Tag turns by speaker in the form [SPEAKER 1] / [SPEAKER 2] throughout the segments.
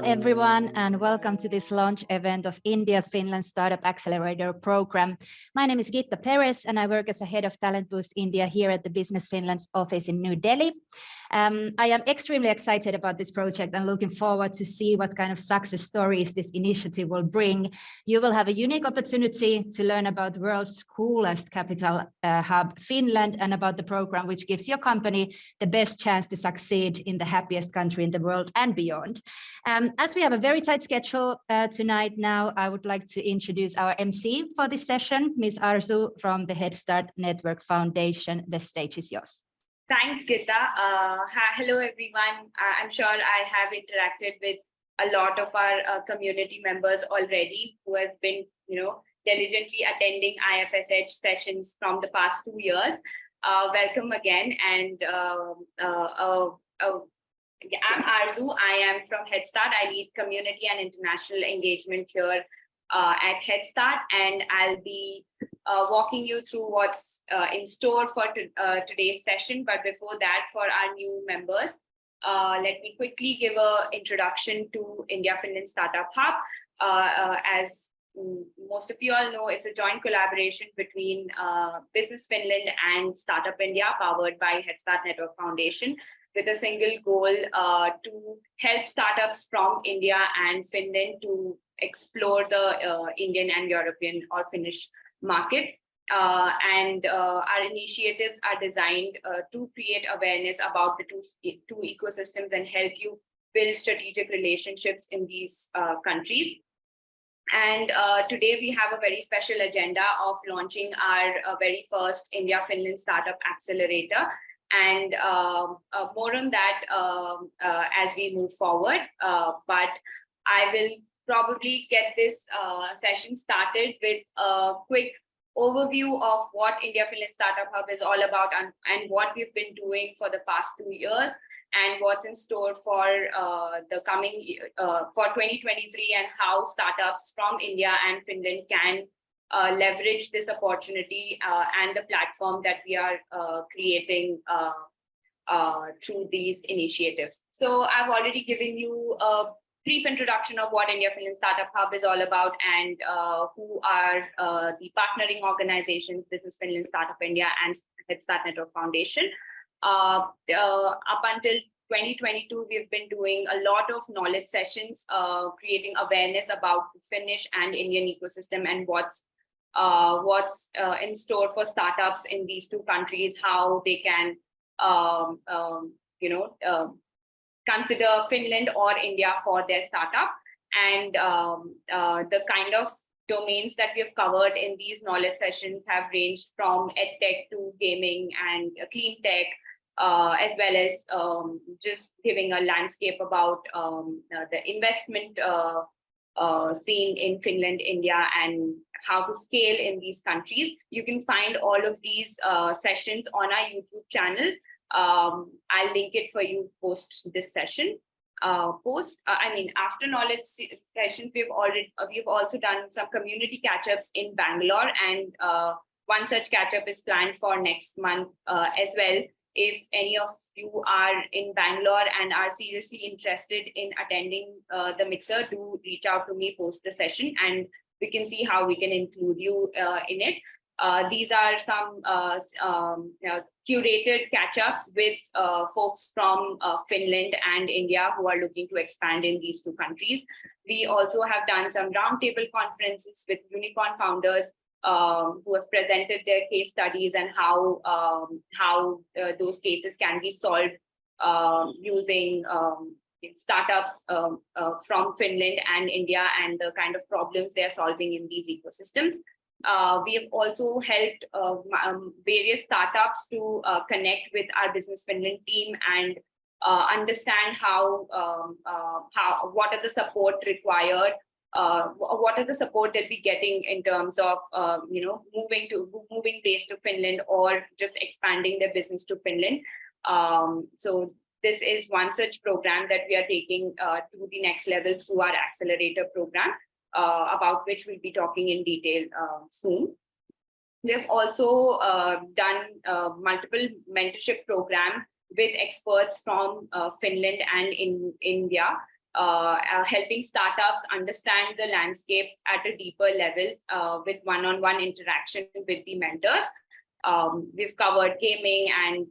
[SPEAKER 1] everyone, and welcome to this launch event of India-Finland Startup Accelerator program. My name is Gitta Perez, and I work as a head of Talent Boost India here at the Business Finland's office in New Delhi. I am extremely excited about this project and looking forward to see what kind of success stories this initiative will bring. You will have a unique opportunity to learn about the world's coolest capital hub, Finland, and about the program which gives your company the best chance to succeed in the happiest country in the world and beyond. As we have a very tight schedule tonight now, I would like to introduce our MC for this session, Ms. Aarzoo from the Headstart Network Foundation. The stage is yours.
[SPEAKER 2] Thanks, Gitta. Hello, everyone. I'm sure I have interacted with a lot of our community members already who have been, diligently attending IFSH sessions from the past 2 years. Welcome again. And I'm Aarzoo. I am from Headstart. I lead community and international engagement here at Headstart, and I'll be walking you through what's in store for today's session. But before that, for our new members, let me quickly give an introduction to India-Finland Startup Hub. As most of you all know, it's a joint collaboration between Business Finland and Startup India, powered by Headstart Network Foundation, with a single goal to help startups from India and Finland to explore the Indian and European or Finnish market. And our initiatives are designed to create awareness about the two ecosystems and help you build strategic relationships in these countries. And today we have a very special agenda of launching our very first India-Finland Startup Accelerator. And more on that as we move forward. But I will probably get this session started with a quick overview of what India-Finland Startup Hub is all about and what we've been doing for the past 2 years and what's in store for the coming for 2023 and how startups from India and Finland can leverage this opportunity and the platform that we are creating through these initiatives. So I've already given you a brief introduction of what India-Finland Startup Hub is all about and who are the partnering organizations, Business Finland, Startup India, and Headstart Network Foundation. Up until 2022, we've been doing a lot of knowledge sessions, creating awareness about the Finnish and Indian ecosystem and what's in store for startups in these two countries, how they can, consider Finland or India for their startup, and the kind of domains that we have covered in these knowledge sessions have ranged from edtech to gaming and clean tech, as well as just giving a landscape about the investment scene in Finland, India, and how to scale in these countries. You can find all of these sessions on our YouTube channel. I'll link it for you post this session. After knowledge sessions, we've also done some community catch-ups in Bangalore, and one such catch-up is planned for next month as well. If any of you are in Bangalore and are seriously interested in attending the mixer, do reach out to me post the session and we can see how we can include you in it. These are some curated catch-ups with folks from Finland and India who are looking to expand in these two countries. We also have done some roundtable conferences with unicorn founders who have presented their case studies and how those cases can be solved using startups from Finland and India and the kind of problems they're solving in these ecosystems. We have also helped various startups to connect with our Business Finland team and understand what are the support required, what are the support they'll be getting in terms of moving base to Finland or just expanding their business to Finland. So this is one such program that we are taking to the next level through our Accelerator program, about which we'll be talking in detail soon. We have also done multiple mentorship programs with experts from Finland and in India helping startups understand the landscape at a deeper level with one-on-one interaction with the mentors. We've covered gaming and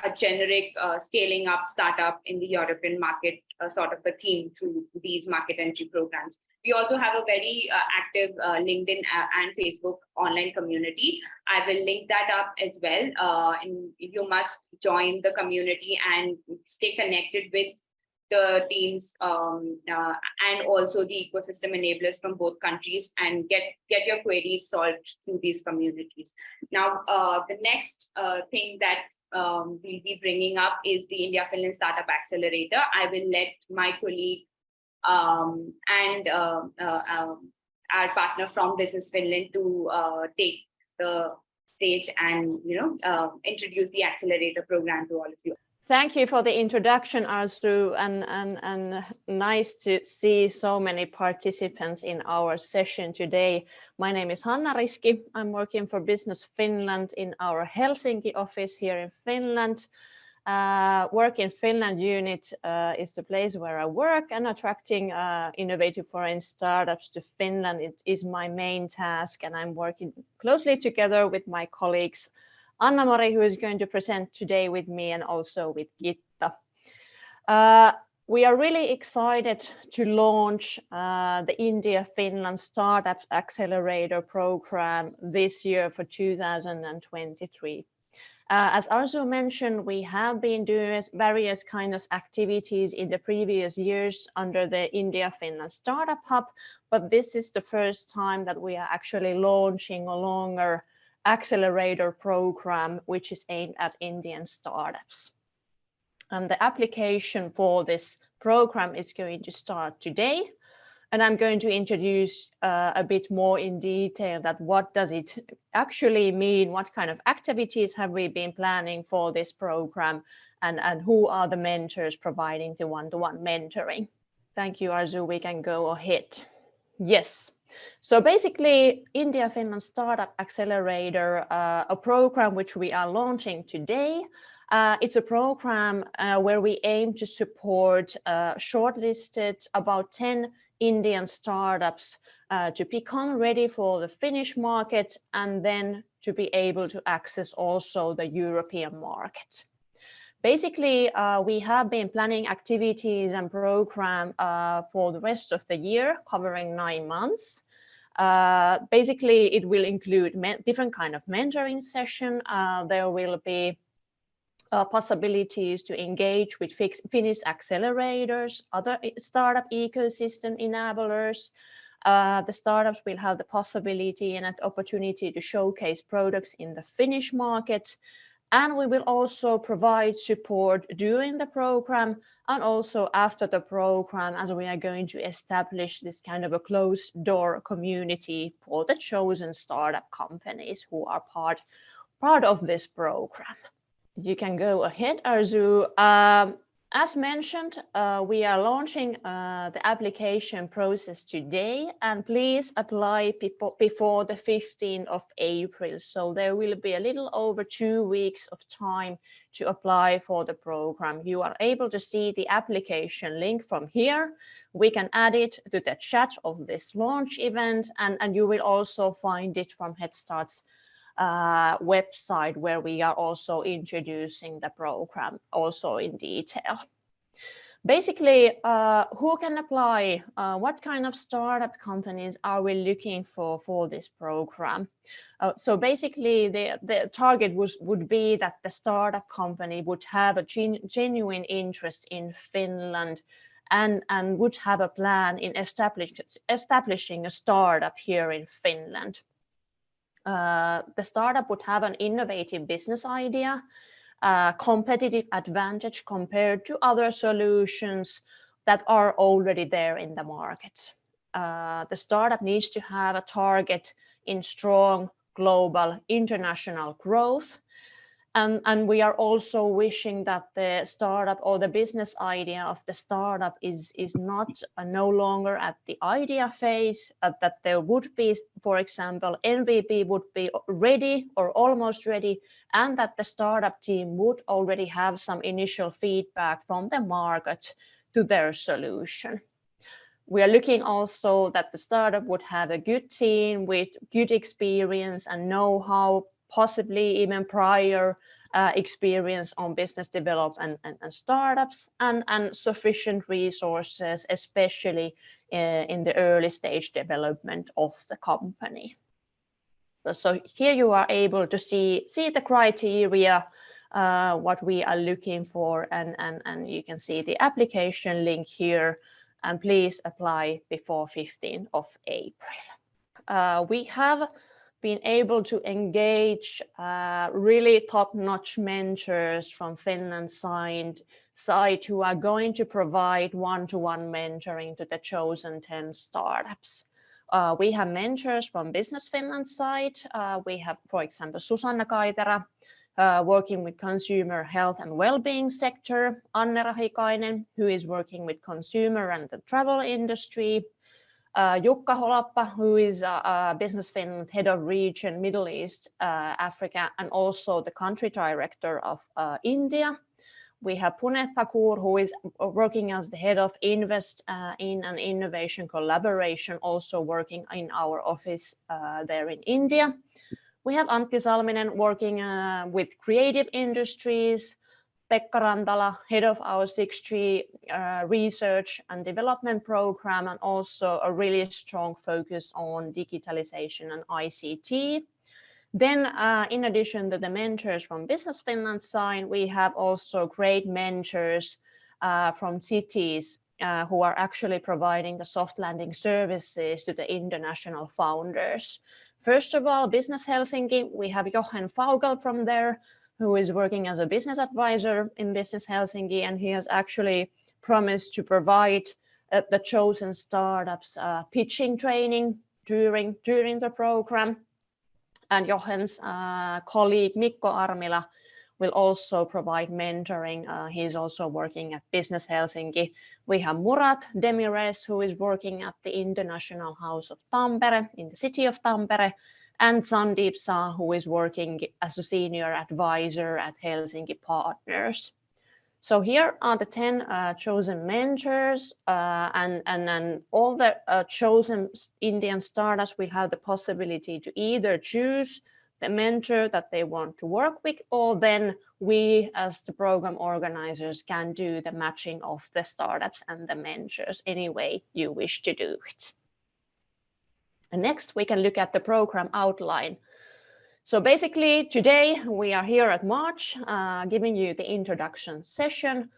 [SPEAKER 2] a generic scaling up startup in the European market, sort of a theme through these market entry programs. We also have a very active LinkedIn and Facebook online community. I will link that up as well. And you must join the community and stay connected with the teams and also the ecosystem enablers from both countries, and get your queries solved through these communities. Now, the next thing that we'll be bringing up is the India-Finland Startup Accelerator. I will let my colleague and our partner from Business Finland to take the stage and introduce the Accelerator program to all of you.
[SPEAKER 3] Thank you for the introduction, Aarzoo, and nice to see so many participants in our session today. My name is Hanna Riski. I'm working for Business Finland in our Helsinki office here in Finland. Work in Finland unit is the place where I work, and attracting innovative foreign startups to Finland is my main task, and I'm working closely together with my colleagues Annamari, who is going to present today with me, and also with Gitta. We are really excited to launch the India-Finland Startup Accelerator program this year for 2023. As Aarzoo mentioned, we have been doing various kinds of activities in the previous years under the India-Finland Startup Hub, but this is the first time that we are actually launching a longer accelerator program which is aimed at Indian startups. The application for this program is going to start today, and I'm going to introduce a bit more in detail that what does it actually mean, what kind of activities have we been planning for this program, and who are the mentors providing the one-to-one mentoring. Thank you, Aarzoo. We can go ahead. Yes. So basically, India-Finland Startup Accelerator, a program which we are launching today. It's a program where we aim to support shortlisted about 10 Indian startups to become ready for the Finnish market, and then to be able to access also the European market. Basically, we have been planning activities and program for the rest of the year, covering 9 months. Basically, it will include different kind of mentoring session. There will be possibilities to engage with Finnish accelerators, other startup ecosystem enablers. The startups will have the possibility and an opportunity to showcase products in the Finnish market. And we will also provide support during the program and also after the program, as we are going to establish this kind of a closed door community for the chosen startup companies who are part of this program. You can go ahead, Aarzoo. As mentioned, we are launching the application process today, and please apply before the 15th of April. So there will be a little over 2 weeks of time to apply for the program. You are able to see the application link from here. We can add it to the chat of this launch event, and you will also find it from Headstart's website, where we are also introducing the program also in detail. Basically, who can apply? What kind of startup companies are we looking for this program? So basically, the target would be that the startup company would have a genuine interest in Finland and would have a plan in establishing a startup here in Finland. The startup would have an innovative business idea, competitive advantage compared to other solutions that are already there in the market. The startup needs to have a target in strong global international growth. And we are also wishing that the startup or the business idea of the startup is not no longer at the idea phase, that there would be, for example, MVP would be ready or almost ready, and that the startup team would already have some initial feedback from the market to their solution. We are looking also that the startup would have a good team with good experience and know-how, possibly even prior experience on business development and startups, and sufficient resources, especially in the early stage development of the company. So here you are able to see the criteria, what we are looking for, and you can see the application link here, and please apply before 15th of April. We have been able to engage really top-notch mentors from Finland's side who are going to provide one-to-one mentoring to the chosen 10 startups. We have mentors from Business Finland side. We have, for example, Susanna Kaitera, working with consumer health and well-being sector, Anne Rahikainen, who is working with consumer and the travel industry, Jukka Holappa, who is Business Finland head of region, Middle East, Africa, and also the country director of India. We have Puneet Thakur, who is working as the head of Invest in an Innovation Collaboration, also working in our office there in India. We have Antti Salminen working with creative industries, Pekka Rantala, head of our 6G research and development program, and also a really strong focus on digitalization and ICT. Then, in addition to the mentors from Business Finland side, we have also great mentors from cities who are actually providing the soft landing services to the international founders. First of all, Business Helsinki, we have Jochen Faugel from there, who is working as a business advisor in Business Helsinki, and he has actually promised to provide the chosen startups pitching training during the program. And Jochen's colleague Mikko Armila will also provide mentoring. He's also working at Business Helsinki. We have Murat Demirez, who is working at the International House of Tampere in the city of Tampere, and Sandeep Shah, who is working as a senior advisor at Helsinki Partners. So here are the 10 chosen mentors, and then all the chosen Indian startups will have the possibility to either choose the mentor that they want to work with, or then we as the program organizers can do the matching of the startups and the mentors any way you wish to do it. And next we can look at the program outline. So basically today we are here at March, giving you the introduction session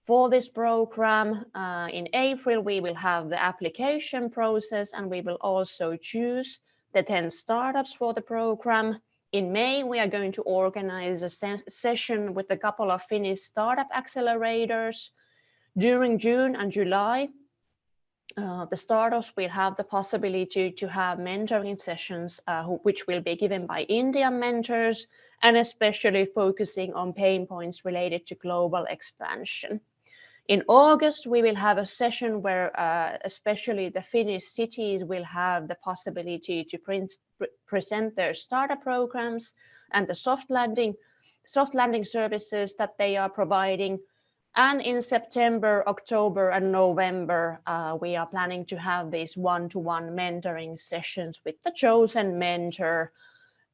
[SPEAKER 3] for this program. In April we will have the application process, and we will also choose the 10 startups for the program. In May we are going to organize a session with a couple of Finnish startup accelerators. During June and July, the startups will have the possibility to have mentoring sessions which will be given by Indian mentors, and especially focusing on pain points related to global expansion. In August, we will have a session where especially the Finnish cities will have the possibility to present their startup programs and the soft landing services that they are providing. And in September, October, and November, we are planning to have these one-to-one mentoring sessions with the chosen mentor.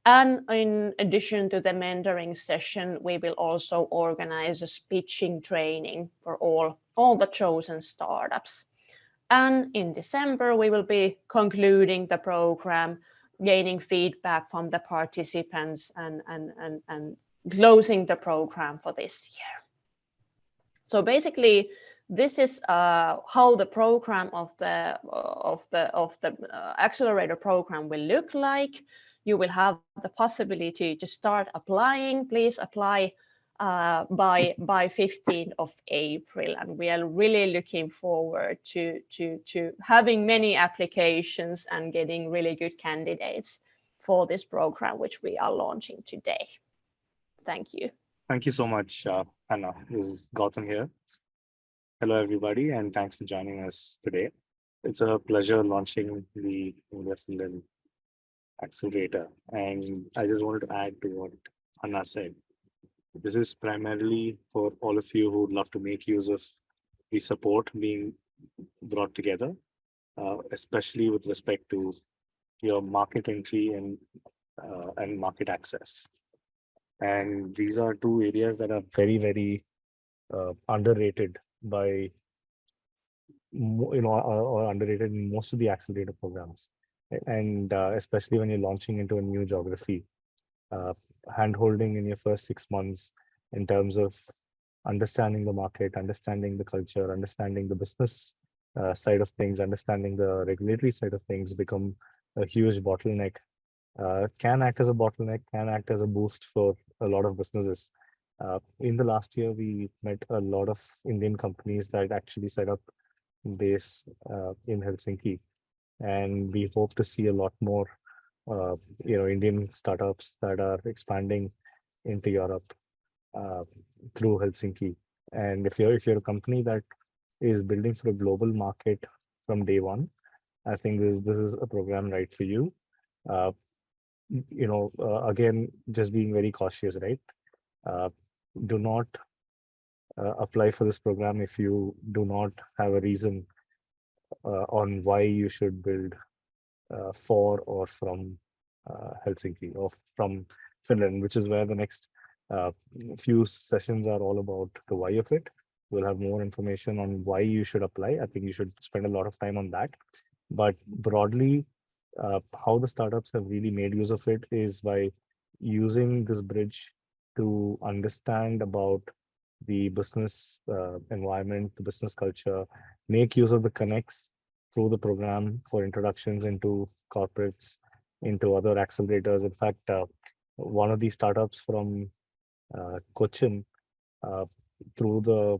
[SPEAKER 3] And in addition to the mentoring session, we will also organize a pitching training for all the chosen startups. And in December, we will be concluding the program, gaining feedback from the participants, and closing the program for this year. So basically, this is how the program of the accelerator program will look like. You will have the possibility to start applying. Please apply by 15th of April, and we are really looking forward to having many applications and getting really good candidates for this program, which we are launching today. Thank you.
[SPEAKER 4] Thank you so much, Hanna. This is Gautham here. Hello, everybody, and thanks for joining us today. It's a pleasure launching the India-Finland Accelerator. And I just wanted to add to what Hanna said. This is primarily for all of you who would love to make use of the support being brought together, especially with respect to your market entry and market access. And these are two areas that are very, very underrated by, or underrated in most of the accelerator programs. And especially when you're launching into a new geography, hand-holding in your first 6 months in terms of understanding the market, understanding the culture, understanding the business side of things, understanding the regulatory side of things become a huge bottleneck. Can act as a bottleneck, can act as a boost for a lot of businesses. In the last year, we met a lot of Indian companies that actually set up base in Helsinki, and we hope to see a lot more, Indian startups that are expanding into Europe through Helsinki. And if you're a company that is building for a global market from day one, I think this is a program right for you. Again, just being very cautious, right? Do not apply for this program if you do not have a reason on why you should build for or from Helsinki or from Finland, which is where the next few sessions are all about the why of it. We'll have more information on why you should apply. I think you should spend a lot of time on that. But broadly, how the startups have really made use of it is by using this bridge to understand about the business environment, the business culture, make use of the connects through the program for introductions into corporates, into other accelerators. In fact, one of these startups from Cochin, through the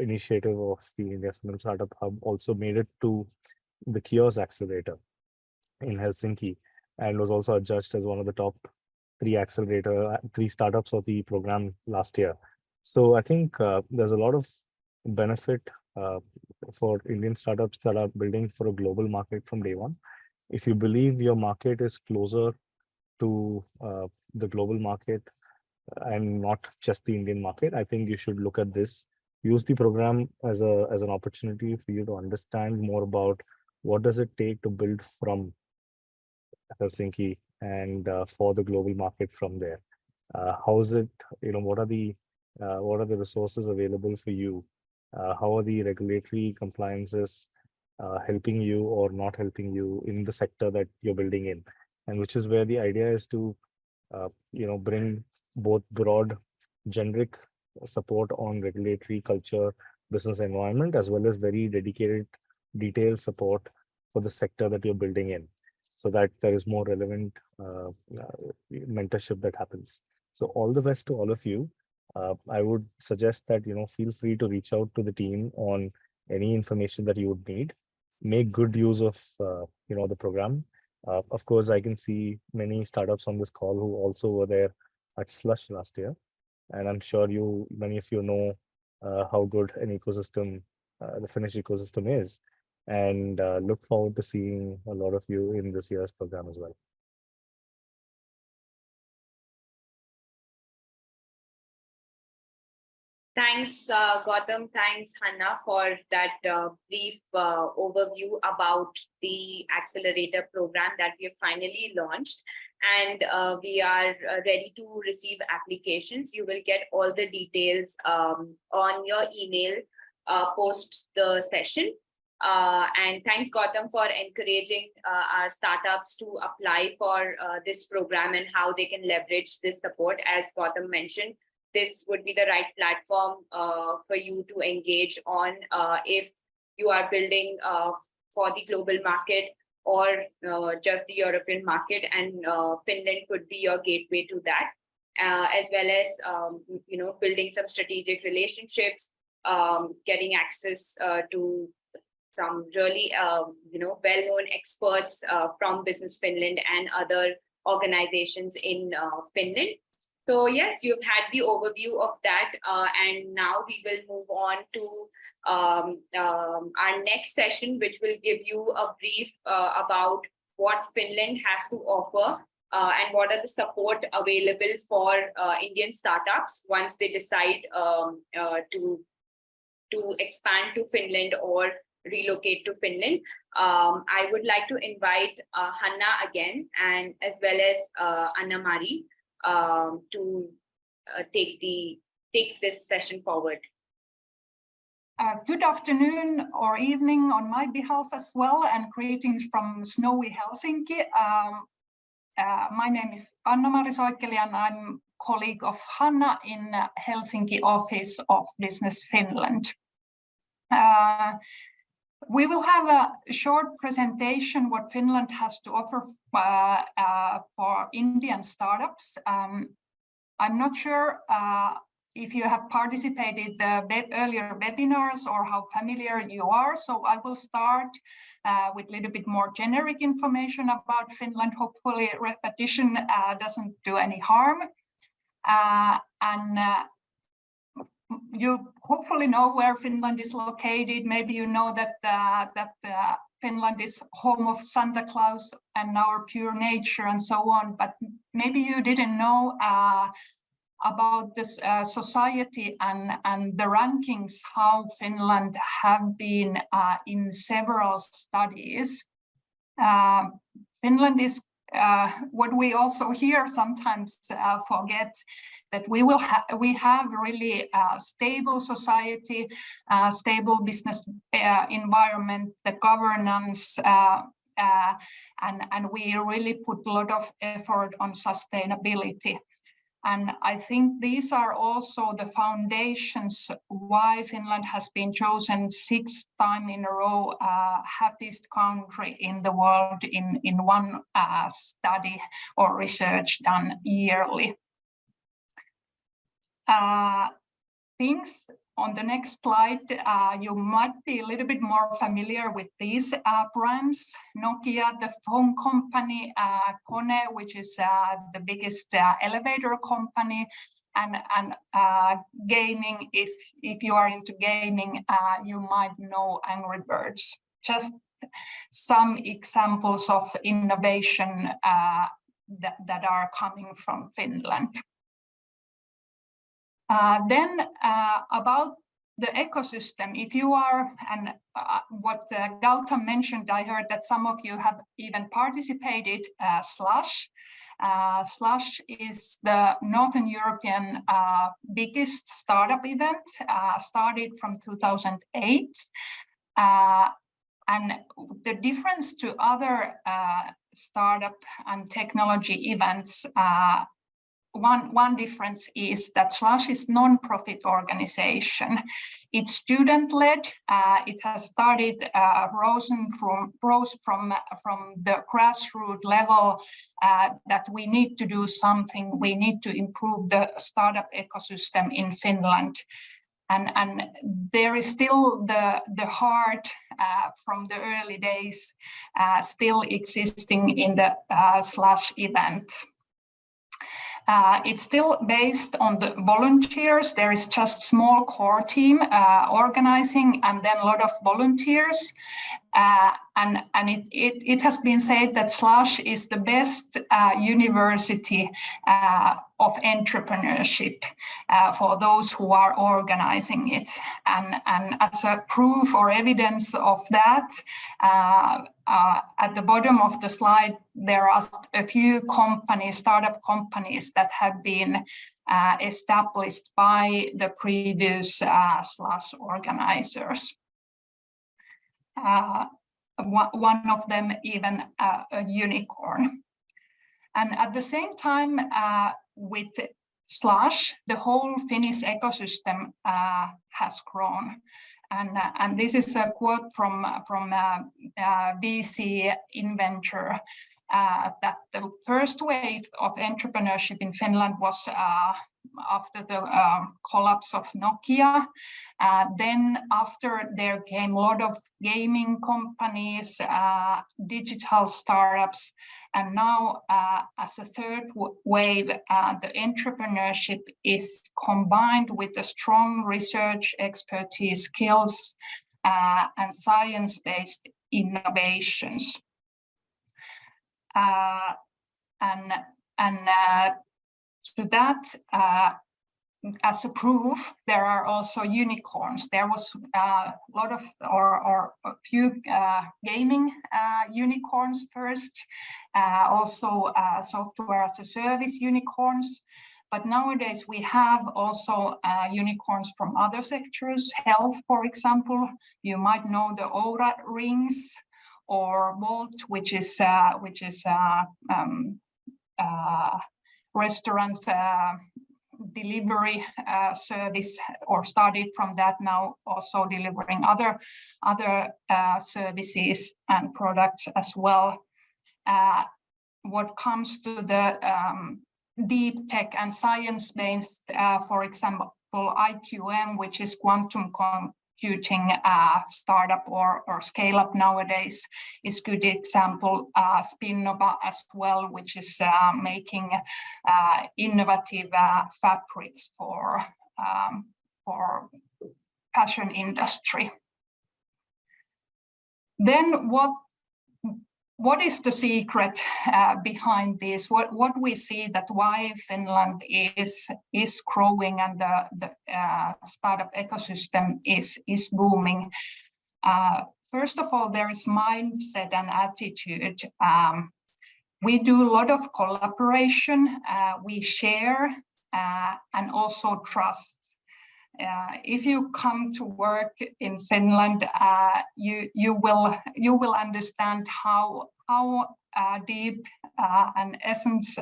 [SPEAKER 4] initiative of the India-Finland Startup Hub, also made it to the Kiosk Accelerator in Helsinki, and was also judged as one of the top three startups of the program last year. So I think there's a lot of benefit for Indian startups that are building for a global market from day one. If you believe your market is closer to the global market and not just the Indian market, I think you should look at this. Use the program as an opportunity for you to understand more about what does it take to build from Helsinki and for the global market from there. How is it? What are the resources available for you? How are the regulatory compliances helping you or not helping you in the sector that you're building in? And which is where the idea is to bring both broad generic support on regulatory culture, business environment, as well as very dedicated detailed support for the sector that you're building in, so that there is more relevant mentorship that happens. So all the best to all of you. I would suggest that feel free to reach out to the team on any information that you would need. Make good use of the program. Of course, I can see many startups on this call who also were there at Slush last year, and I'm sure many of you know how good an ecosystem the Finnish ecosystem is, and look forward to seeing a lot of you in this year's program as well.
[SPEAKER 2] Thanks, Gautham. Thanks, Hanna, for that brief overview about the Accelerator program that we have finally launched. And we are ready to receive applications. You will get all the details on your email post the session. And thanks, Gautham, for encouraging our startups to apply for this program and how they can leverage this support. As Gautham mentioned, this would be the right platform for you to engage on if you are building for the global market or just the European market, and Finland could be your gateway to that, as well as building some strategic relationships, getting access to some really well-known experts from Business Finland and other organizations in Finland. So yes, you've had the overview of that, and now we will move on to our next session, which will give you a brief about what Finland has to offer and what are the support available for Indian startups once they decide to to expand to Finland or relocate to Finland. I would like to invite Hanna again, and as well as Annamari to take this session forward.
[SPEAKER 5] Good afternoon or evening on my behalf as well, and greetings from snowy Helsinki. My name is Annamari Soikkeli, and I'm colleague of Hanna in Helsinki office of Business Finland. We will have a short presentation what Finland has to offer for Indian startups. I'm not sure if you have participated the earlier webinars or how familiar you are, so I will start with a little bit more generic information about Finland. Hopefully repetition doesn't do any harm. You hopefully know where Finland is located. Maybe you know that Finland is home of Santa Claus and our pure nature and so on, but maybe you didn't know about this society and the rankings, how Finland have been in several studies. Finland is what we also hear sometimes forget, that we have really stable society, stable business environment, the governance, and we really put a lot of effort on sustainability. And I think these are also the foundations why Finland has been chosen 6th time in a row happiest country in the world in one study or research done yearly. Things on the next slide, you might be a little bit more familiar with these brands. Nokia, the phone company, Kone, which is the biggest elevator company, and gaming. If you are into gaming, you might know Angry Birds. Just some examples of innovation that are coming from Finland. Then about the ecosystem, if you are, and what Gautham mentioned, I heard that some of you have even participated Slush. Slush is the Northern European biggest startup event, started from 2008. And the difference to other startup and technology events, one difference is that Slush is non-profit organization. It's student-led. It has started rose from the grassroots level that we need to do something. We need to improve the startup ecosystem in Finland. And there is still the heart from the early days still existing in the Slush event. It's still based on the volunteers. There is just small core team organizing, and then a lot of volunteers. And it has been said that Slush is the best university of entrepreneurship for those who are organizing it. And as a proof or evidence of that, at the bottom of the slide, there are a few companies, startup companies that have been established by the previous Slush organizers. One of them even a unicorn. And at the same time, with Slush, the whole Finnish ecosystem has grown. And this is a quote from VC Inventor, that the first wave of entrepreneurship in Finland was after the collapse of Nokia. Then after there came a lot of gaming companies, digital startups, and now as a third wave, the entrepreneurship is combined with the strong research expertise, skills, and science-based innovations. To that, as a proof, there are also unicorns. There was a lot of, or a few gaming unicorns first, also software as a service unicorns. But nowadays we have also unicorns from other sectors, health, for example. You might know the Oura rings, or Volt, which is restaurant delivery service, or started from that, now also delivering other services and products as well. What comes to the deep tech and science-based, for example, IQM, which is quantum computing startup or scale up nowadays, is good example. Spinnova as well, which is making innovative fabrics for fashion industry. Then what is the secret behind this? What we see that why Finland is growing and the startup ecosystem is booming. First of all, there is mindset and attitude. We do a lot of collaboration. We share and also trust. If you come to work in Finland, you will understand how deep and essence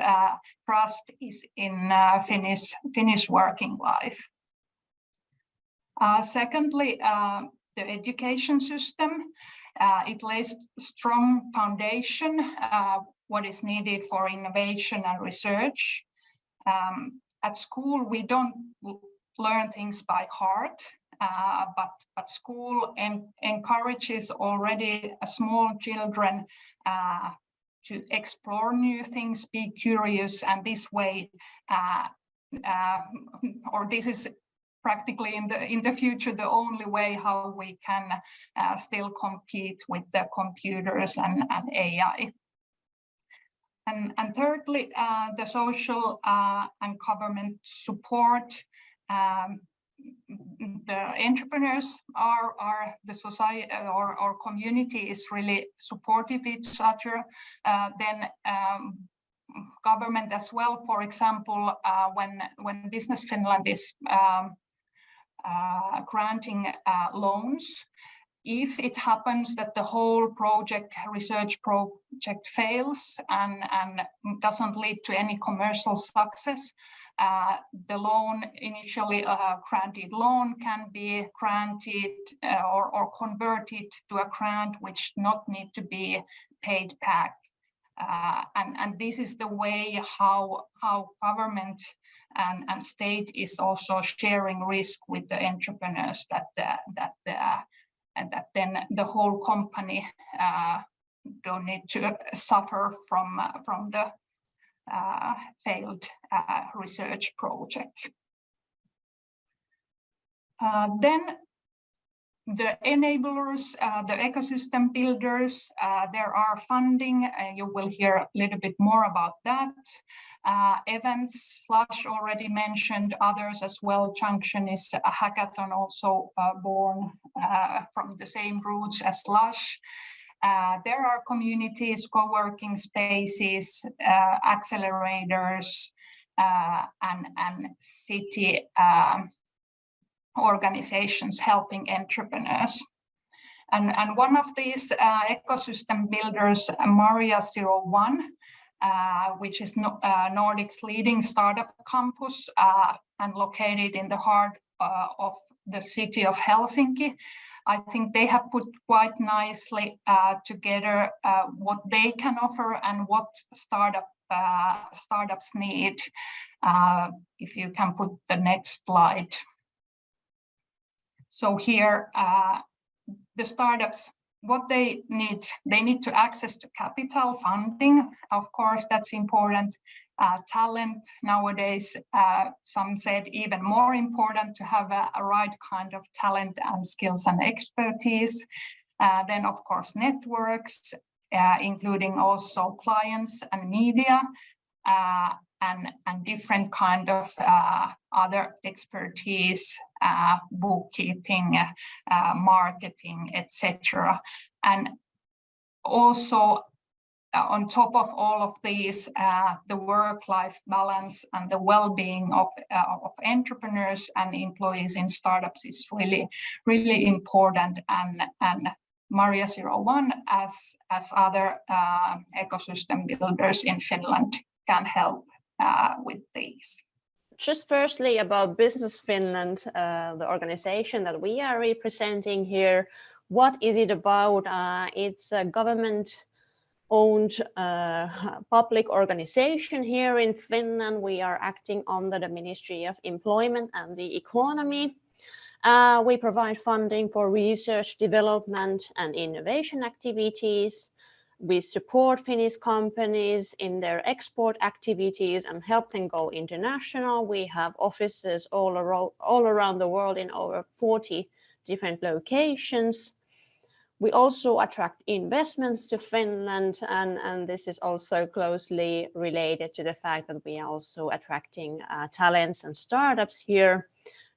[SPEAKER 5] trust is in Finnish working life. Secondly, the education system, it lays strong foundation, what is needed for innovation and research. At school, we don't learn things by heart, but school encourages already small children to explore new things, be curious, and this way, or this is practically in the future the only way how we can still compete with the computers and AI. And thirdly, the social and government support. The entrepreneurs are the society or community is really supportive of each other. Then government as well. For example, when Business Finland is granting loans, if it happens that the whole research project fails and doesn't lead to any commercial success, the loan, initially granted loan, can be granted or converted to a grant which not need to be paid back. And this is the way how government and state is also sharing risk with the entrepreneurs, and that then the whole company don't need to suffer from the failed research project. Then the enablers, the ecosystem builders, there are funding. You will hear a little bit more about that. Events, Slush already mentioned, others as well. Junction is a hackathon also born from the same roots as Slush. There are communities, co-working spaces, accelerators, and city organizations helping entrepreneurs. And one of these ecosystem builders, Maria 01, which is Nordic's leading startup campus and located in the heart of the city of Helsinki. I think they have put quite nicely together what they can offer and what startups need. If you can put the next slide. So here, the startups, what they need to access to capital funding. Of course, that's important. Talent nowadays, some said even more important to have a right kind of talent and skills and expertise. Then, of course, networks, including also clients and media, and different kind of other expertise, bookkeeping, marketing, etc. And also on top of all of these, the work-life balance and the well-being of entrepreneurs and employees in startups is really, really important. And Maria 01 as other ecosystem builders in Finland can help with these.
[SPEAKER 3] Just firstly about Business Finland, the organization that we are representing here. What is it about? It's a government-owned public organization here in Finland. We are acting under the Ministry of Employment and the Economy. We provide funding for research, development, and innovation activities. We support Finnish companies in their export activities and help them go international. We have offices all around the world in over 40 different locations. We also attract investments to Finland, and this is also closely related to the fact that we are also attracting talents and startups here.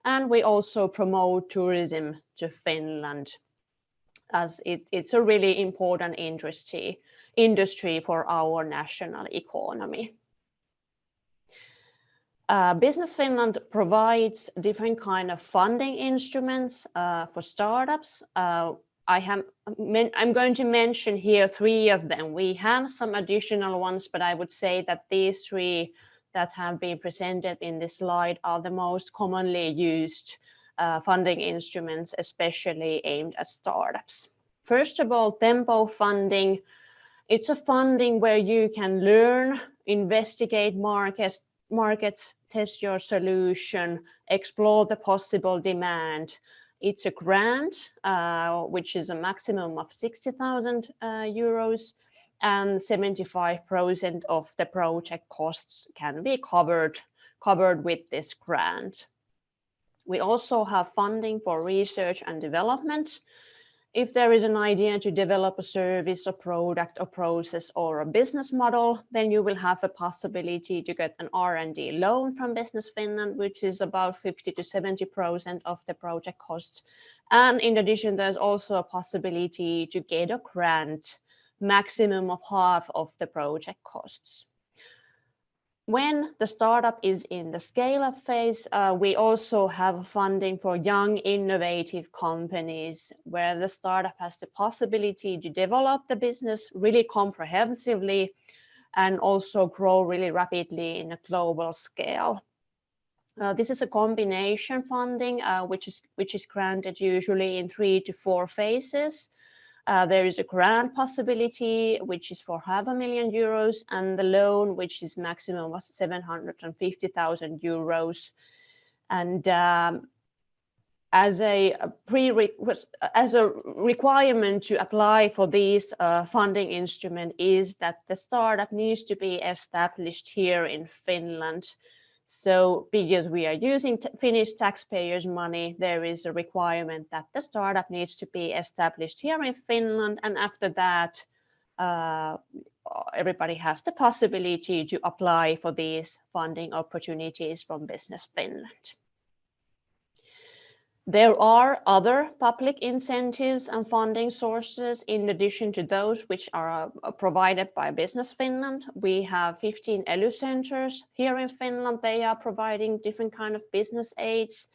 [SPEAKER 3] And we also promote tourism to Finland, as it's a really important industry for our national economy. Business Finland provides different kind of funding instruments for startups. I'm going to mention here 3 of them. We have some additional ones, but I would say that these 3 that have been presented in this slide are the most commonly used funding instruments, especially aimed at startups. First of all, Tempo funding. It's a funding where you can learn, investigate markets, test your solution, explore the possible demand. It's a grant, which is a maximum of 60,000 euros, and 75% of the project costs can be covered with this grant. We also have funding for research and development. If there is an idea to develop a service, a product, a process, or a business model, then you will have a possibility to get an R&D loan from Business Finland, which is about 50 to 70% of the project costs. And in addition, there's also a possibility to get a grant, maximum of half of the project costs. When the startup is in the scale-up phase, we also have funding for young, innovative companies, where the startup has the possibility to develop the business really comprehensively and also grow really rapidly in a global scale. This is a combination funding, which is granted usually in 3 to 4 phases. There is a grant possibility, which is for €500,000, and the loan, which is maximum of 750,000 euros. And as a requirement to apply for this funding instrument is that the startup needs to be established here in Finland. So because we are using Finnish taxpayers' money, there is a requirement that the startup needs to be established here in Finland. And after that, everybody has the possibility to apply for these funding opportunities from Business Finland. There are other public incentives and funding sources in addition to those which are provided by Business Finland. We have 15 ELY centers here in Finland. They are providing different kind of business aids,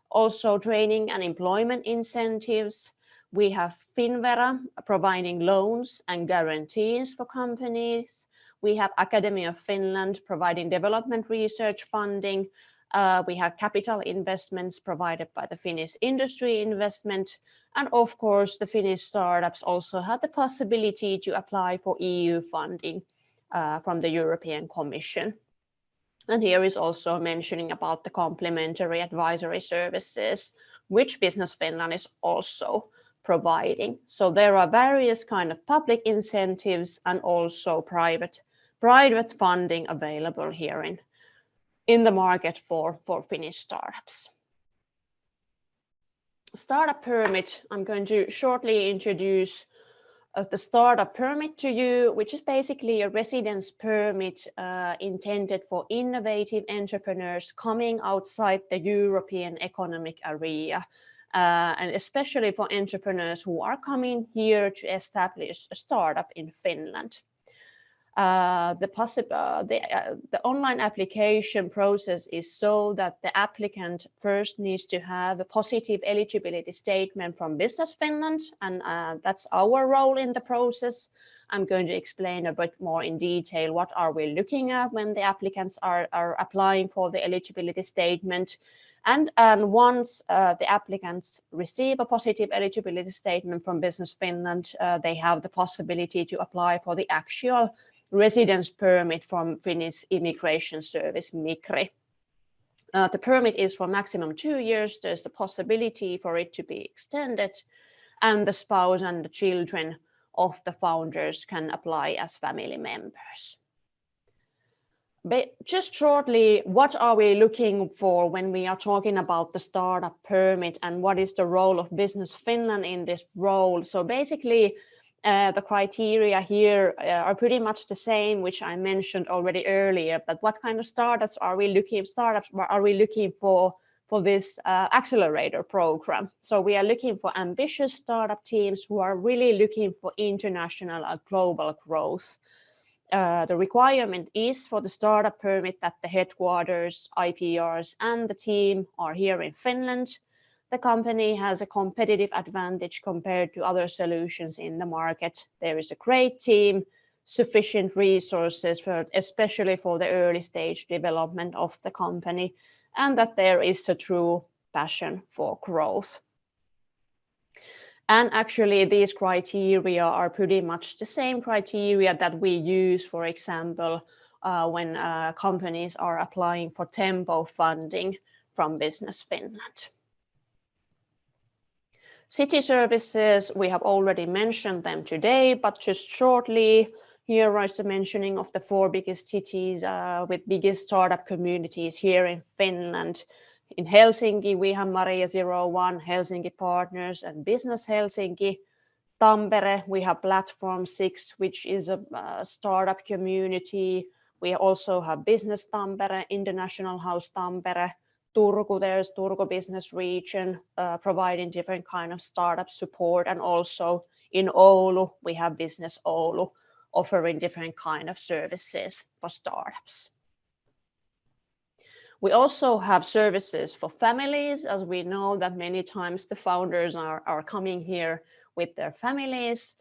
[SPEAKER 3] also training and employment incentives. We have Finnvera providing loans and guarantees for companies. We have Academy of Finland providing development research funding. We have capital investments provided by the Finnish Industry Investment. And of course, the Finnish startups also have the possibility to apply for EU funding from the European Commission. And here is also mentioning about the complementary advisory services, which Business Finland is also providing. So there are various kind of public incentives and also private funding available here in the market for Finnish startups. Startup permit, I'm going to shortly introduce the startup permit to you, which is basically a residence permit intended for innovative entrepreneurs coming outside the European economic area, and especially for entrepreneurs who are coming here to establish a startup in Finland. The online application process is so that the applicant first needs to have a positive eligibility statement from Business Finland, and that's our role in the process. I'm going to explain a bit more in detail what are we looking at when the applicants are applying for the eligibility statement. And once the applicants receive a positive eligibility statement from Business Finland, they have the possibility to apply for the actual residence permit from Finnish Immigration Service, Migri. The permit is for maximum 2 years. There's the possibility for it to be extended, and the spouse and the children of the founders can apply as family members. But just shortly, what are we looking for when we are talking about the startup permit, and what is the role of Business Finland in this role? So basically, the criteria here are pretty much the same, which I mentioned already earlier. But what kind of startups are we looking for this accelerator program? So we are looking for ambitious startup teams who are really looking for international and global growth. The requirement is for the startup permit that the headquarters, IPRs, and the team are here in Finland. The company has a competitive advantage compared to other solutions in the market. There is a great team, sufficient resources, especially for the early stage development of the company, and that there is a true passion for growth. And actually, these criteria are pretty much the same criteria that we use, for example, when companies are applying for Tempo funding from Business Finland. City services, we have already mentioned them today, but just shortly, here is the mentioning of the 4 biggest cities with biggest startup communities here in Finland. In Helsinki, we have Maria 01, Helsinki Partners, and Business Helsinki. Tampere, we have Platform 6, which is a startup community. We also have Business Tampere, International House Tampere. Turku, there's Turku Business Region, providing different kind of startup support. And also in Oulu, we have Business Oulu, offering different kind of services for startups. We also have services for families, as we know that many times the founders are coming here with their families.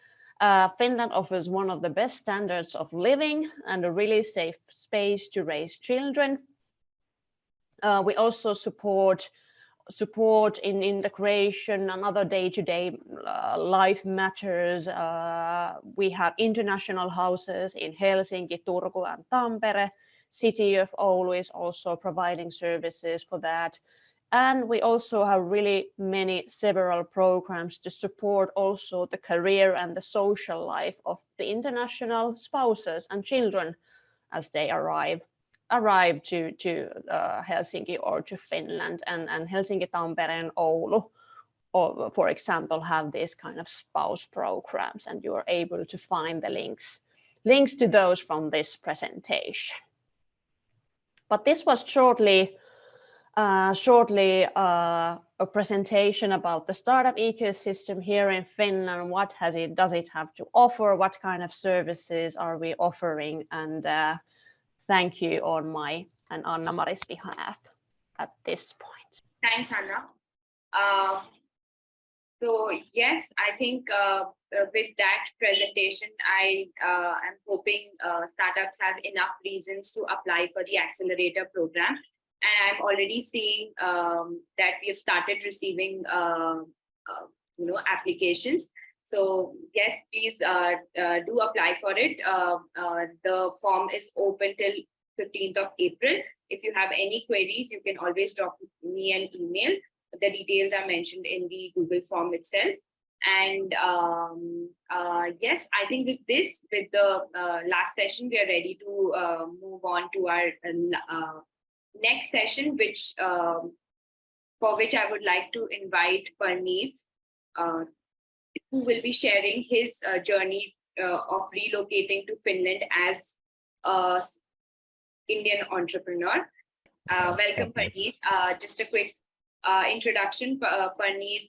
[SPEAKER 3] Finland offers one of the best standards of living and a really safe space to raise children. We also support in integration and other day-to-day life matters. We have international houses in Helsinki, Turku, and Tampere. City of Oulu is also providing services for that. And we also have really several programs to support also the career and the social life of the international spouses and children as they arrive to Helsinki or to Finland. And Helsinki, Tampere, and Oulu, for example, have these kind of spouse programs, and you are able to find the links to those from this presentation. But this was shortly a presentation about the startup ecosystem here in Finland. What does it have to offer? What kind of services are we offering? And thank you on my and Annamari's behalf at this point.
[SPEAKER 2] Thanks, Hanna. So yes, I think with that presentation, I am hoping startups have enough reasons to apply for the Accelerator program. And I'm already seeing that we have started receiving applications. So yes, please do apply for it. The form is open till 15th of April. If you have any queries, you can always drop me an email. The details are mentioned in the Google form itself. And yes, I think with the last session, we are ready to move on to our next session, for which I would like to invite Parneet who will be sharing his journey of relocating to Finland as an Indian entrepreneur. Welcome, Parneet. Just a quick introduction. Parneet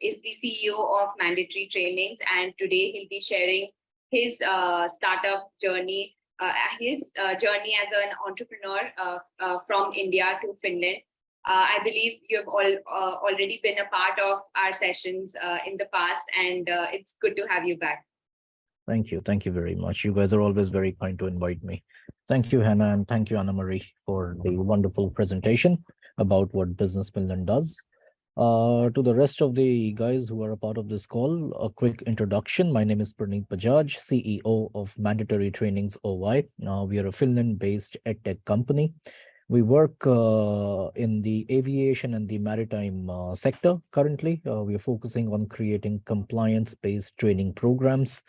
[SPEAKER 2] is the CEO of Mandatory Trainings, and today he'll be sharing his startup journey, his journey as an entrepreneur from India to Finland. I believe you have already been a part of our sessions in the past, and it's good to have you back.
[SPEAKER 6] Thank you. Thank you very much. You guys are always very kind to invite me. Thank you, Hanna, and thank you, Annamari, for the wonderful presentation about what Business Finland does. To the rest of the guys who are a part of this call, a quick introduction. My name is Parneet Bajaj, CEO of Mandatory Trainings OY. We are a Finland-based edtech company. We work in the aviation and the maritime sector currently. We are focusing on creating compliance-based training programs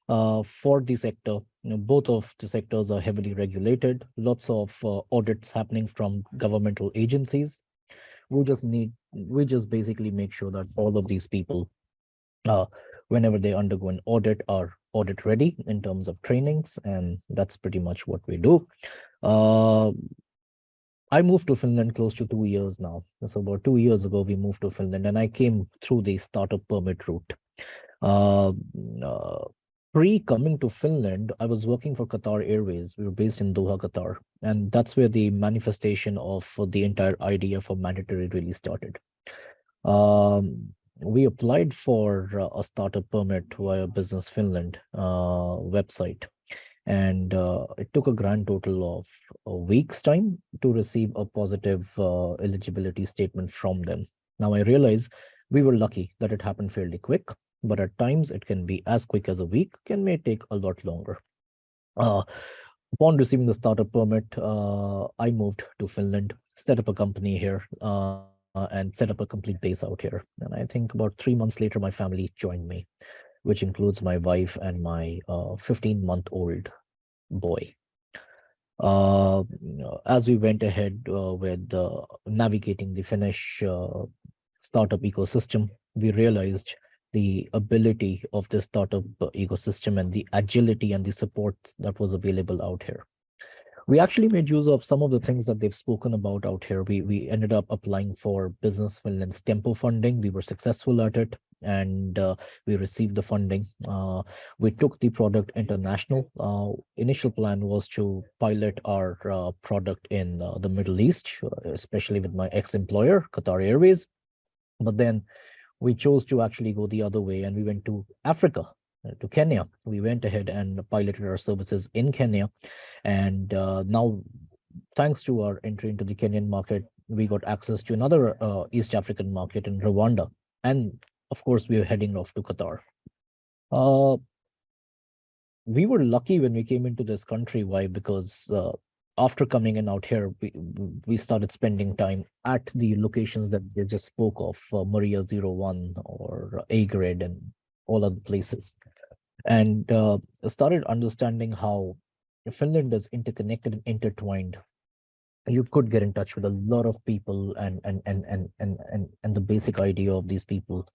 [SPEAKER 6] for the sector. Both of the sectors are heavily regulated, lots of audits happening from governmental agencies. We just basically make sure that all of these people, whenever they undergo an audit, are audit ready in terms of trainings, and that's pretty much what we do. I moved to Finland close to 2 years now. So about 2 years ago, we moved to Finland, and I came through the startup permit route. Pre-coming to Finland, I was working for Qatar Airways. We were based in Doha, Qatar. And that's where the manifestation of the entire idea for mandatory really started. We applied for a startup permit via Business Finland website. And it took a grand total of a week's time to receive a positive eligibility statement from them. Now, I realize we were lucky that it happened fairly quick. But at times it can be as quick as a week, may take a lot longer. Upon receiving the startup permit, I moved to Finland, set up a company here, and set up a complete base out here. And I think about 3 months later, my family joined me, which includes my wife and my 15-month-old boy. As we went ahead with navigating the Finnish startup ecosystem, we realized the ability of the startup ecosystem and the agility and the support that was available out here. We actually made use of some of the things that they've spoken about out here. We ended up applying for Business Finland's Tempo funding. We were successful at it, and we received the funding. We took the product international. Initial plan was to pilot our product in the Middle East, especially with my ex-employer, Qatar Airways. But then we chose to actually go the other way, and we went to Africa, to Kenya. We went ahead and piloted our services in Kenya. And now, thanks to our entry into the Kenyan market, we got access to another East African market in Rwanda. And of course, we were heading off to Qatar. We were lucky when we came into this country. Why? Because after coming in out here, we started spending time at the locations that they just spoke of, Maria 01 or A-Grade and all other places, and started understanding how Finland is interconnected and intertwined. You could get in touch with a lot of people, and the basic idea of these people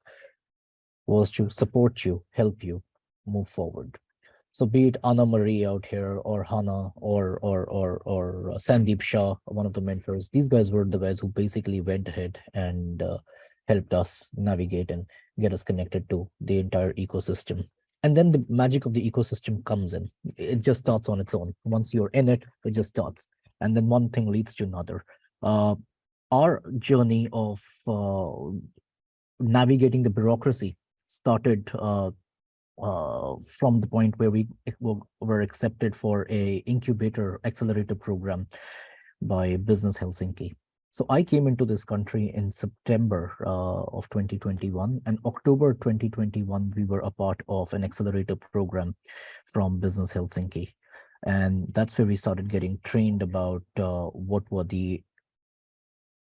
[SPEAKER 6] was to support you, help you move forward. So be it Annamari out here, or Hanna, or Sandeep Shah, one of the mentors, these guys were the guys who basically went ahead and helped us navigate and get us connected to the entire ecosystem. And then the magic of the ecosystem comes in. It just starts on its own. Once you're in it, it just starts. And then one thing leads to another. Our journey of navigating the bureaucracy started from the point where we were accepted for a incubator accelerator program by Business Helsinki. So I came into this country in September of 2021, and October 2021, we were a part of an accelerator program from Business Helsinki. And that's where we started getting trained about what were the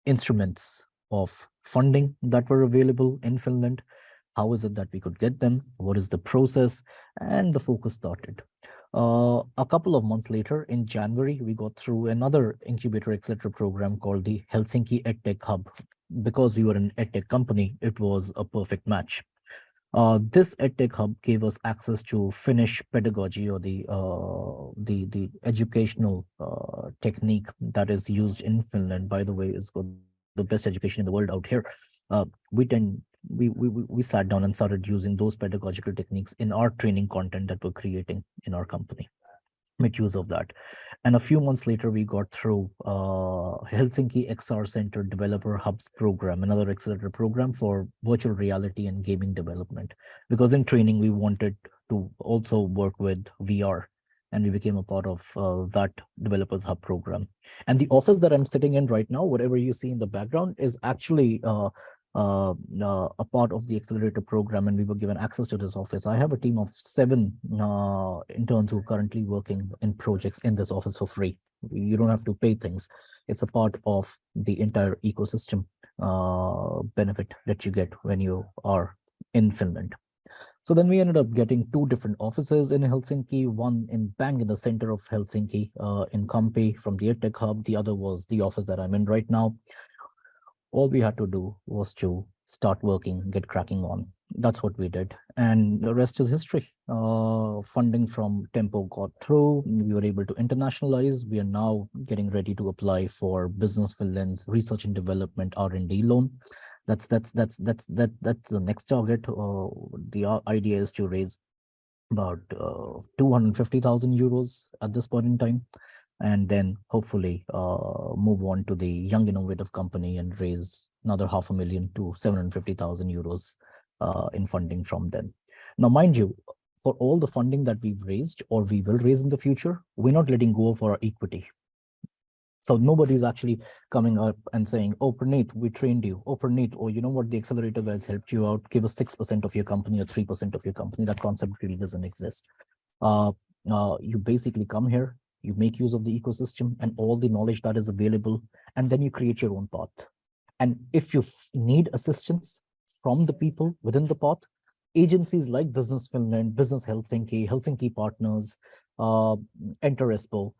[SPEAKER 6] instruments of funding that were available in Finland. How is it that we could get them? What is the process? And the focus started. A couple of months later, in January, we got through another incubator accelerator program called the Helsinki EdTech Hub. Because we were an EdTech company, it was a perfect match. This EdTech hub gave us access to Finnish pedagogy, or the educational technique that is used in Finland. By the way, is the best education in the world out here. We sat down and started using those pedagogical techniques in our training content that we're creating in our company. Make use of that. And a few months later, we got through Helsinki XR Center Developer Hubs program, another accelerator program for virtual reality and gaming development. Because in training, we wanted to also work with VR, and we became a part of that Developers Hub program. And the office that I'm sitting in right now, whatever you see in the background, is actually a part of the accelerator program, and we were given access to this office. I have a team of 7 interns who are currently working in projects in this office for free. You don't have to pay things. It's a part of the entire ecosystem benefit that you get when you are in Finland. So then we ended up getting 2 different offices in Helsinki, one in bang in the center of Helsinki, in Kampi from the EdTech hub. The other was the office that I'm in right now. All we had to do was to start working, get cracking on. That's what we did. And the rest is history. Funding from Tempo got through. We were able to internationalize. We are now getting ready to apply for Business Finland's research and development R&D loan. That's the next target. The idea is to raise about 250,000 euros at this point in time, and then hopefully move on to the young innovative company and raise another 500,000 to 750,000 euros in funding from them. Now, mind you, for all the funding that we've raised or we will raise in the future, we're not letting go of our equity. So nobody's actually coming up and saying, oh, Parneet, we trained you. Oh, Parneet, or you know what, the accelerator guys helped you out. Give us 6% of your company or 3% of your company. That concept really doesn't exist. You basically come here, you make use of the ecosystem and all the knowledge that is available, and then you create your own path. And if you need assistance from the people within the path, agencies like Business Finland, Business Helsinki, Helsinki Partners, Enter Espo,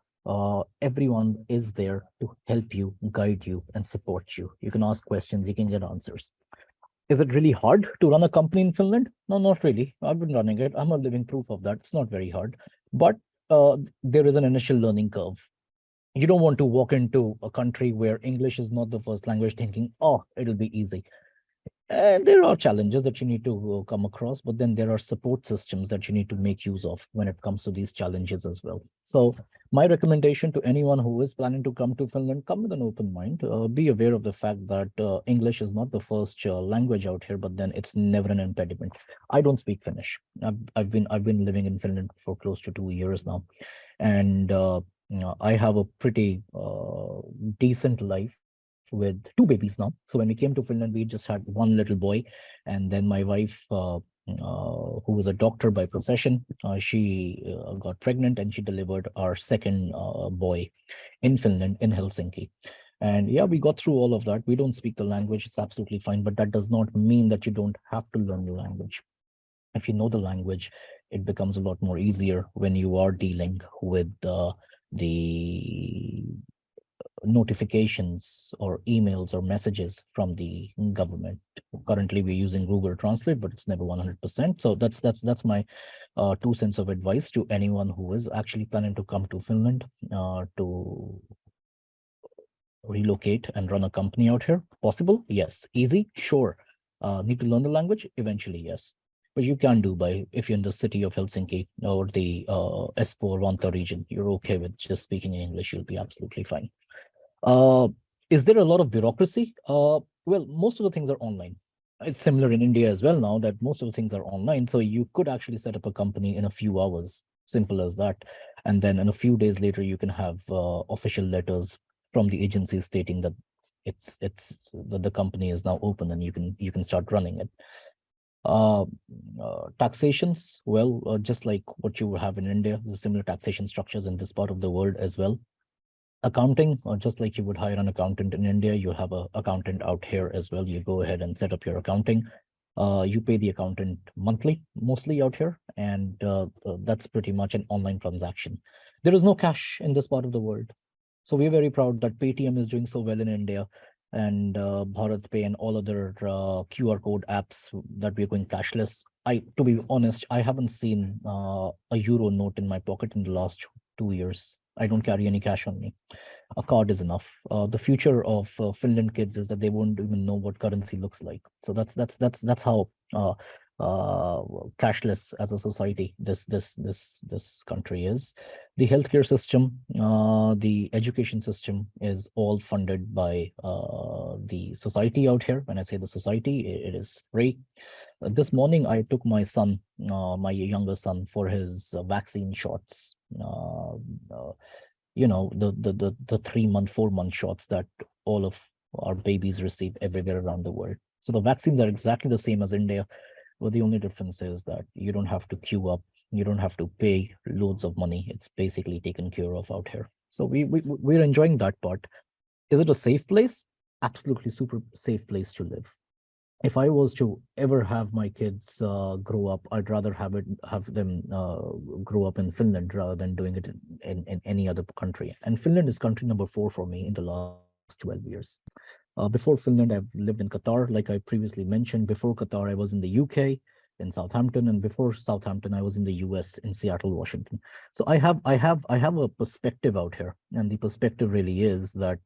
[SPEAKER 6] everyone is there to help you, guide you, and support you. You can ask questions, you can get answers. Is it really hard to run a company in Finland? No, not really. I've been running it. I'm a living proof of that. It's not very hard, but there is an initial learning curve. You don't want to walk into a country where English is not the first language thinking, oh, it'll be easy. There are challenges that you need to come across, but then there are support systems that you need to make use of when it comes to these challenges as well. So my recommendation to anyone who is planning to come to Finland, come with an open mind. Be aware of the fact that English is not the first language out here, but then it's never an impediment. I don't speak Finnish. I've been living in Finland for close to 2 years now, and I have a pretty decent life with 2 babies now. So when we came to Finland, we just had 1 little boy, and then my wife, who was a doctor by profession, she got pregnant and she delivered our second boy in Finland, in Helsinki. And yeah, we got through all of that. We don't speak the language, it's absolutely fine, but that does not mean that you don't have to learn the language. If you know the language, it becomes a lot more easier when you are dealing with the notifications or emails or messages from the government. Currently, we're using Google Translate, but it's never 100%. So that's my 2 cents of advice to anyone who is actually planning to come to Finland to relocate and run a company out here. Possible? Yes. Easy? Sure. Need to learn the language? Eventually, yes. But you can do by, if you're in the city of Helsinki or the Espoo or Vantaa region, you're okay with just speaking English, you'll be absolutely fine. Is there a lot of bureaucracy? Well, most of the things are online. It's similar in India as well now that most of the things are online. So you could actually set up a company in a few hours, simple as that. And then in a few days later, you can have official letters from the agency stating that that the company is now open and you can start running it. Taxations, well, just like what you have in India, there's similar taxation structures in this part of the world as well. Accounting, or just like you would hire an accountant in India, you have an accountant out here as well. You go ahead and set up your accounting. You pay the accountant monthly, mostly out here, and that's pretty much an online transaction. There is no cash in this part of the world. So we're very proud that Paytm is doing so well in India. and Bharat Pay and all other QR code apps that we're going cashless. To be honest, I haven't seen a euro note in my pocket in the last 2 years. I don't carry any cash on me. A card is enough. The future of Finland kids is that they won't even know what currency looks like. So that's how cashless as a society this country is. The healthcare system, the education system is all funded by the society out here. When I say the society, it is free. This morning, I took my son, my younger son, for his vaccine shots. You know, the 3-month, 4-month shots that all of our babies receive everywhere around the world. So the vaccines are exactly the same as India, but the only difference is that you don't have to queue up, you don't have to pay loads of money. It's basically taken care of out here. So we're enjoying that part. Is it a safe place? Absolutely super safe place to live. If I was to ever have my kids grow up, I'd rather have them grow up in Finland rather than doing it in any other country. And Finland is country number 4 for me in the last 12 years. Before Finland, I've lived in Qatar, like I previously mentioned. Before Qatar, I was in the UK, in Southampton, and before Southampton, I was in the US, in Seattle, Washington. So I have a perspective out here, and the perspective really is that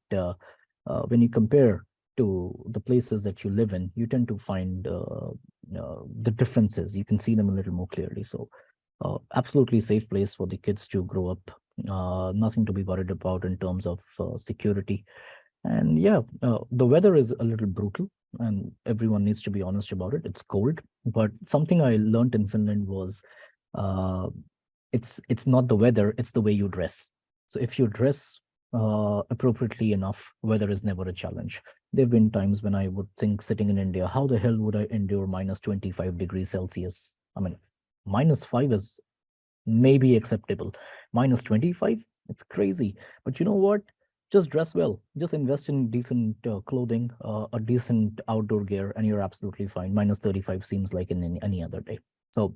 [SPEAKER 6] when you compare to the places that you live in, you tend to find the differences. You can see them a little more clearly. So absolutely safe place for the kids to grow up. Nothing to be worried about in terms of security. And yeah, the weather is a little brutal, and everyone needs to be honest about it. It's cold, but something I learned in Finland was it's not the weather, it's the way you dress. So if you dress appropriately enough, weather is never a challenge. There have been times when I would think, sitting in India, how the hell would I endure minus 25 degrees Celsius? I mean, -5 is maybe acceptable. Minus 25, it's crazy. But you know what? Just dress well. Just invest in decent clothing, a decent outdoor gear, and you're absolutely fine. Minus 35 seems like in any other day. So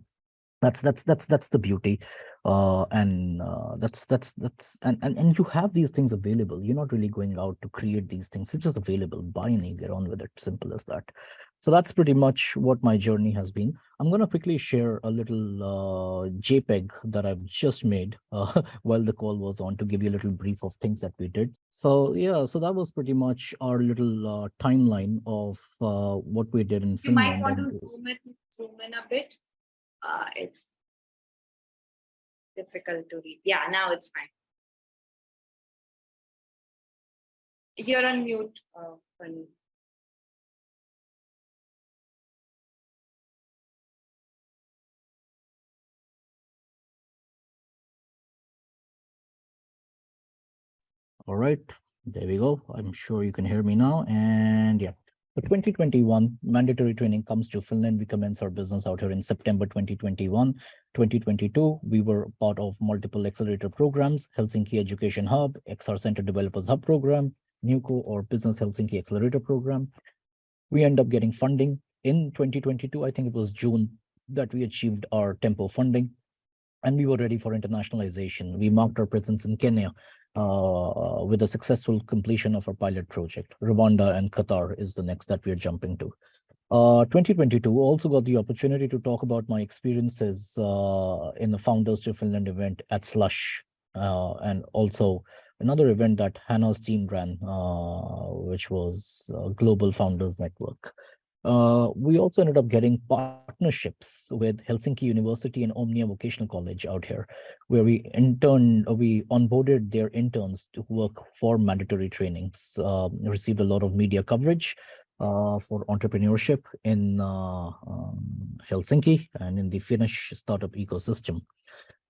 [SPEAKER 6] that's the beauty, and you have these things available. You're not really going out to create these things. It's just available. Buy and you get on with it. Simple as that. So that's pretty much what my journey has been. I'm going to quickly share a little JPEG that I've just made while the call was on, to give you a little brief of things that we did. So yeah, so that was pretty much our little timeline of what we did in Finland.
[SPEAKER 2] You might want to zoom in a bit. It's difficult to read. Yeah, now it's fine. You're on mute, Parneet.
[SPEAKER 6] All right, there we go. I'm sure you can hear me now. And yeah, the 2021 mandatory training comes to Finland. We commence our business out here in September 2021. 2022, we were part of multiple accelerator programs: Helsinki Education Hub, XR Center Developers Hub program, NUCO or Business Helsinki Accelerator program. We end up getting funding in 2022. I think it was June that we achieved our tempo funding, and we were ready for internationalization. We marked our presence in Kenya with a successful completion of our pilot project. Rwanda and Qatar is the next that we are jumping to. 2022 also got the opportunity to talk about my experiences in the Founders to Finland event at Slush, and also another event that Hanna's team ran, which was Global Founders Network. We also ended up getting partnerships with Helsinki University and Omnia Vocational College out here, where we onboarded their interns to work for mandatory trainings. Received a lot of media coverage for entrepreneurship in Helsinki and in the Finnish startup ecosystem.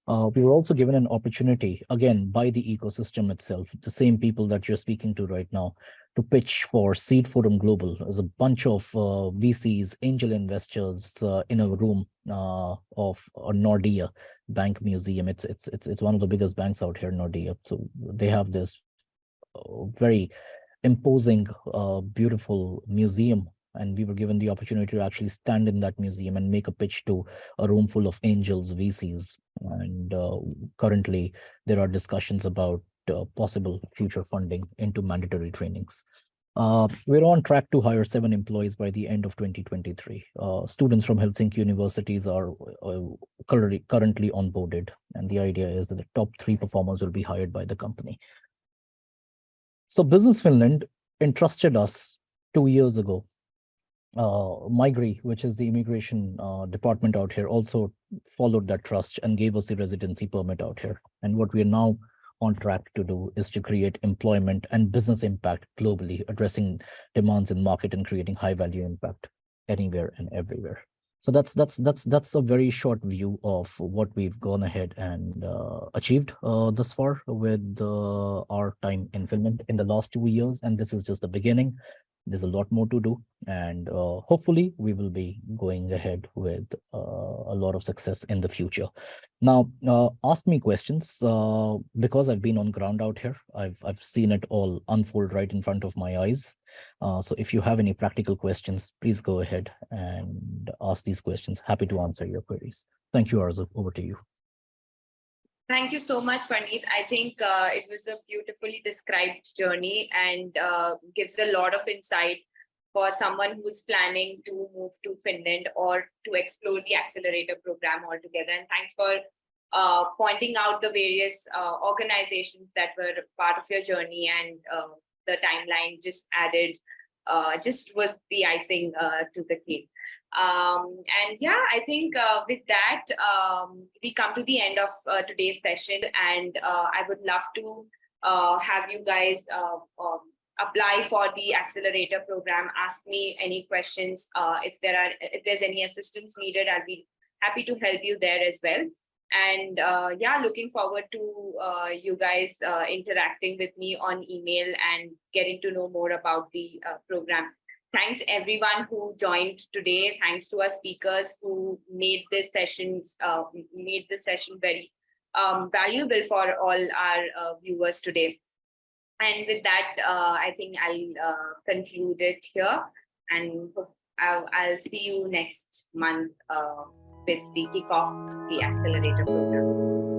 [SPEAKER 6] We were also given an opportunity, again, by the ecosystem itself, the same people that you're speaking to right now, to pitch for Seed Forum Global. There's a bunch of VCs, angel investors in a room of a Nordea Bank Museum. It's one of the biggest banks out here, Nordea. So they have this very imposing, beautiful museum, and we were given the opportunity to actually stand in that museum and make a pitch to a room full of angels, VCs. And currently there are discussions about possible future funding into mandatory trainings. We're on track to hire 7 employees by the end of 2023. Students from Helsinki universities are currently onboarded, and the idea is that the top 3 performers will be hired by the company. So Business Finland entrusted us 2 years ago. Migri, which is the immigration department out here, also followed that trust and gave us the residency permit out here. And what we are now on track to do is to create employment and business impact globally, addressing demands in market and creating high value impact anywhere and everywhere. So that's a very short view of what we've gone ahead and achieved thus far with our time in Finland in the last 2 years. And this is just the beginning. There's a lot more to do, and hopefully we will be going ahead with a lot of success in the future. Now, ask me questions because I've been on ground out here. I've seen it all unfold right in front of my eyes. So if you have any practical questions, please go ahead and ask these questions. Happy to answer your queries. Thank you, Aarzoo. Over to you.
[SPEAKER 2] Thank you so much, Parneet. I think it was a beautifully described journey and gives a lot of insight for someone who's planning to move to Finland or to explore the Accelerator program altogether. And thanks for pointing out the various organizations that were part of your journey, and the timeline just added, just with the icing to the cake. And yeah, I think with that, we come to the end of today's session, and I would love to have you guys apply for the Accelerator program. Ask me any questions. If there's any assistance needed, I'll be happy to help you there as well. And yeah, looking forward to you guys interacting with me on email and getting to know more about the program. Thanks everyone who joined today. Thanks to our speakers who made this session very valuable for all our viewers today. And with that, I think I'll conclude it here, and I'll see you next month with the kickoff of the Accelerator program.